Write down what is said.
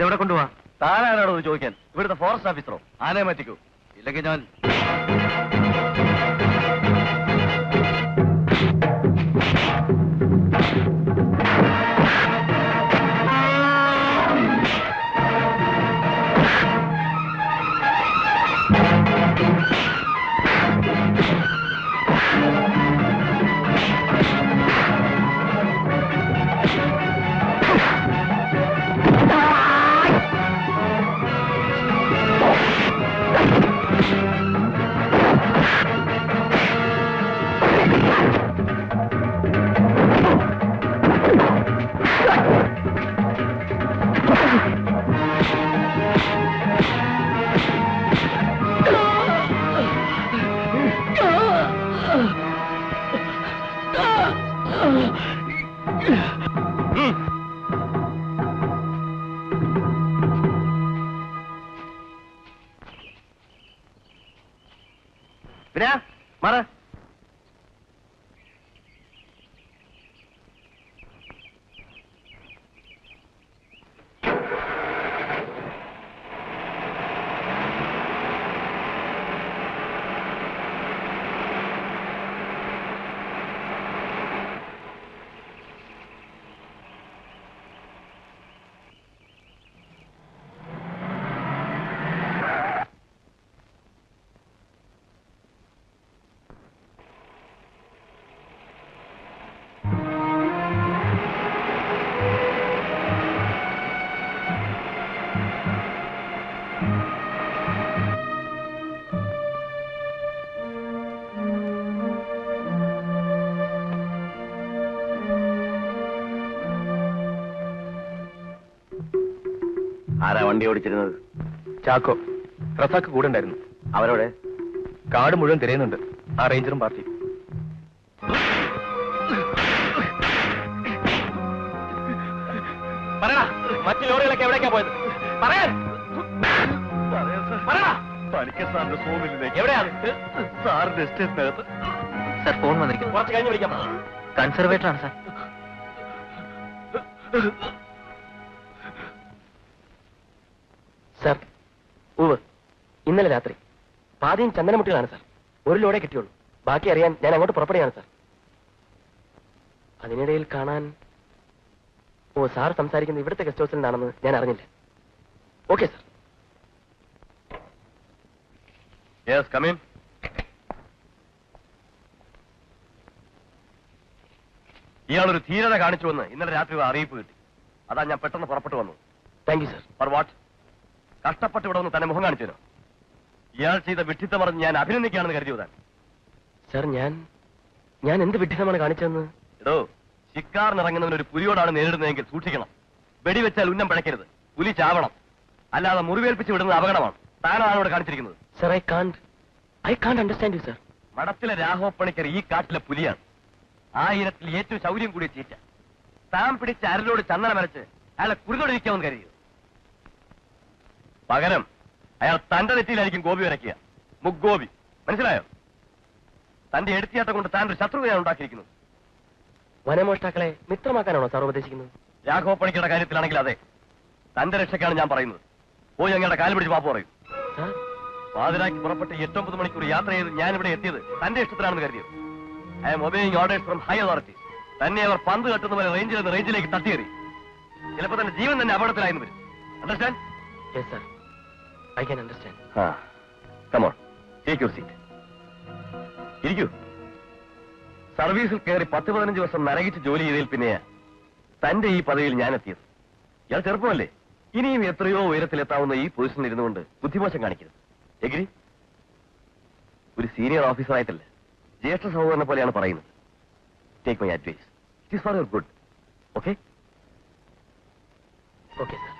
എവിടെ കൊണ്ടുപോവാ? താനാണോ ചോദിക്കാൻ? ഇവിടുത്തെ ഫോറസ്റ്റ് ഓഫീസറോ? ആനയെ മാറ്റിക്കൂ, ഇല്ലെങ്കിൽ ഞാൻ മാറ. ആരാ വണ്ടി ഓടിച്ചിരുന്നത്? ചാക്കോ. റസാക്ക് കൂടെ ഉണ്ടായിരുന്നു. അവരോടെ കാട് മുഴുവൻ തിരയുന്നുണ്ട്. ആ റേഞ്ചറും പാർട്ടി. പറയടാ, മറ്റു ലോറികളൊക്കെ എവിടേക്കാ പോയത്? പറയാൻ സാറിന്റെ ഫോണിലേക്ക് എവിടെയാണ്? സാറിന്റെ എസ്റ്റേറ്റിനകത്ത്. സാർ ഫോൺ വന്നിരിക്കുന്നു. കുറച്ച് കഴിഞ്ഞ് വിളിക്കാം. കൺസർവേറ്ററാണ് സാർ. സാർ, ഇന്നലെ രാത്രി പാതിയും ചന്ദനമുട്ടികളാണ് സാർ. ഒരു ലോഡേ കിട്ടിയുള്ളൂ. ബാക്കി അറിയാൻ ഞാൻ അങ്ങോട്ട് പുറപ്പെടുകയാണ് സാർ. അതിനിടയിൽ കാണാൻ സാർ സംസാരിക്കുന്നത് ഇവിടുത്തെ ഗസ്റ്റ് ഹൗസിൽ നിന്നാണെന്ന് ഞാൻ അറിഞ്ഞില്ല. Okay sir. Yes, come in. ഇയാളൊരു ധീരത കാണിച്ചുവെന്ന് ഇന്നലെ രാത്രി അറിയിപ്പ് കിട്ടി. അതാ ഞാൻ പെട്ടെന്ന് പുറപ്പെട്ടു വന്നു. Thank you sir. For what? കഷ്ടപ്പെട്ട് ഇവിടെ ഒന്ന് തന്നെ മുഖം കാണിച്ചോ? ഇയാൾ ചെയ്ത വിഡ്ഢിത്തം പറഞ്ഞ് ഞാൻ അഭിനന്ദിക്കുകയാണെന്ന് കരുതിയതാൻ. സാർ, ഞാൻ എന്ത് വിഡ്ഢിത്തമാണ് കാണിച്ചതെന്ന്? എടോ, ശിക്കാറിനിറങ്ങുന്നവൻ ഒരു പുലിയോടാണ് നേരിടുന്നതെങ്കിൽ സൂക്ഷിക്കണം. വെടിവെച്ചാൽ ഉന്നം പിഴയ്ക്കരുത്. പുലി ചാവണം. അല്ലാതെ മുറിവേൽപ്പിച്ച് വിടുന്നത് അപകടമാണ്. താനാണ് ഇവിടെ കാണിച്ചിരിക്കുന്നത്. Sir, I can't understand you sir. മഠത്തിലെ രാഘവപ്പണിക്കർ ഈ കാട്ടിലെ പുലിയാണ്. 1000-ൽ ഏറ്റവും ശൗര്യം കൂടിയ ചീറ്റ. താൻ പിടിച്ച അരലോട് ചന്ദനം വരച്ച് അയാളെ കുരുതൊടിക്കാമെന്ന് കരുതിയത്. പകരം അയാൾ തന്റെ നെറ്റിയിലായിരിക്കും ഗോപി വരയ്ക്കുക. മുഗ്ഗോപി. മനസ്സിലായോ? തന്റെ എടുത്തിയാട്ടം കൊണ്ട് താൻ ഒരു ശത്രുതയാണ് ഉണ്ടാക്കിയിരിക്കുന്നത്. വനമോഷ്ടാക്കളെ മിത്രമാക്കാനാണോ സാർ ഉപദേശിക്കുന്നത്? രാഘവപ്പണിക്കരുടെ കാര്യത്തിലാണെങ്കിൽ അതെ. തന്റെ രക്ഷയ്ക്കാണ് ഞാൻ പറയുന്നത്. പോയി അങ്ങയുടെ കാല് പിടിച്ച് മാപ്പ് പറയും. പാതിരാക്കി പുറപ്പെട്ട് 8-9 മണിക്കൂർ യാത്ര ചെയ്ത് ഞാൻ ഇവിടെ എത്തിയത് തന്റെ ഇഷ്ടത്തിലാണെന്ന് കരുതിയത്. I M obeying orders from high authority. തന്നെ അവർ പന്ത് കെട്ടുന്ന പോലെ റേഞ്ചിൽ നിന്ന് റേഞ്ചിലേക്ക് തട്ടിയേറി. ചിലപ്പോൾ തന്നെ ജീവൻ തന്നെ അപകടത്തിലായിരുന്നു വരും. Understand? Yes sir, I can understand. Come on, take your seat. ഇരിക്കൂ. സർവീസിൽ കയറി 10-15 വർഷം നരകിച്ച് ജോലി ചെയ്തതിൽ പിന്നെ തന്റെ ഈ പദവിയിൽ ഞാൻ എത്തിയത്. ഇയാൾ ചെറുപ്പമല്ലേ? ഇനിയും എത്രയോ ഉയരത്തിലെത്താവുന്ന ഈ പൊസിഷനിൽ ഇരുന്നുകൊണ്ട് ബുദ്ധിമോശം കാണിക്കരുത്. എഗ്രി? ഒരു സീനിയർ ഓഫീസറായിട്ടല്ല, ജ്യേഷ്ഠ സഹോദരനെ പോലെയാണ് പറയുന്നത്. Take my advice. It is for your good. Okay? Okay sir.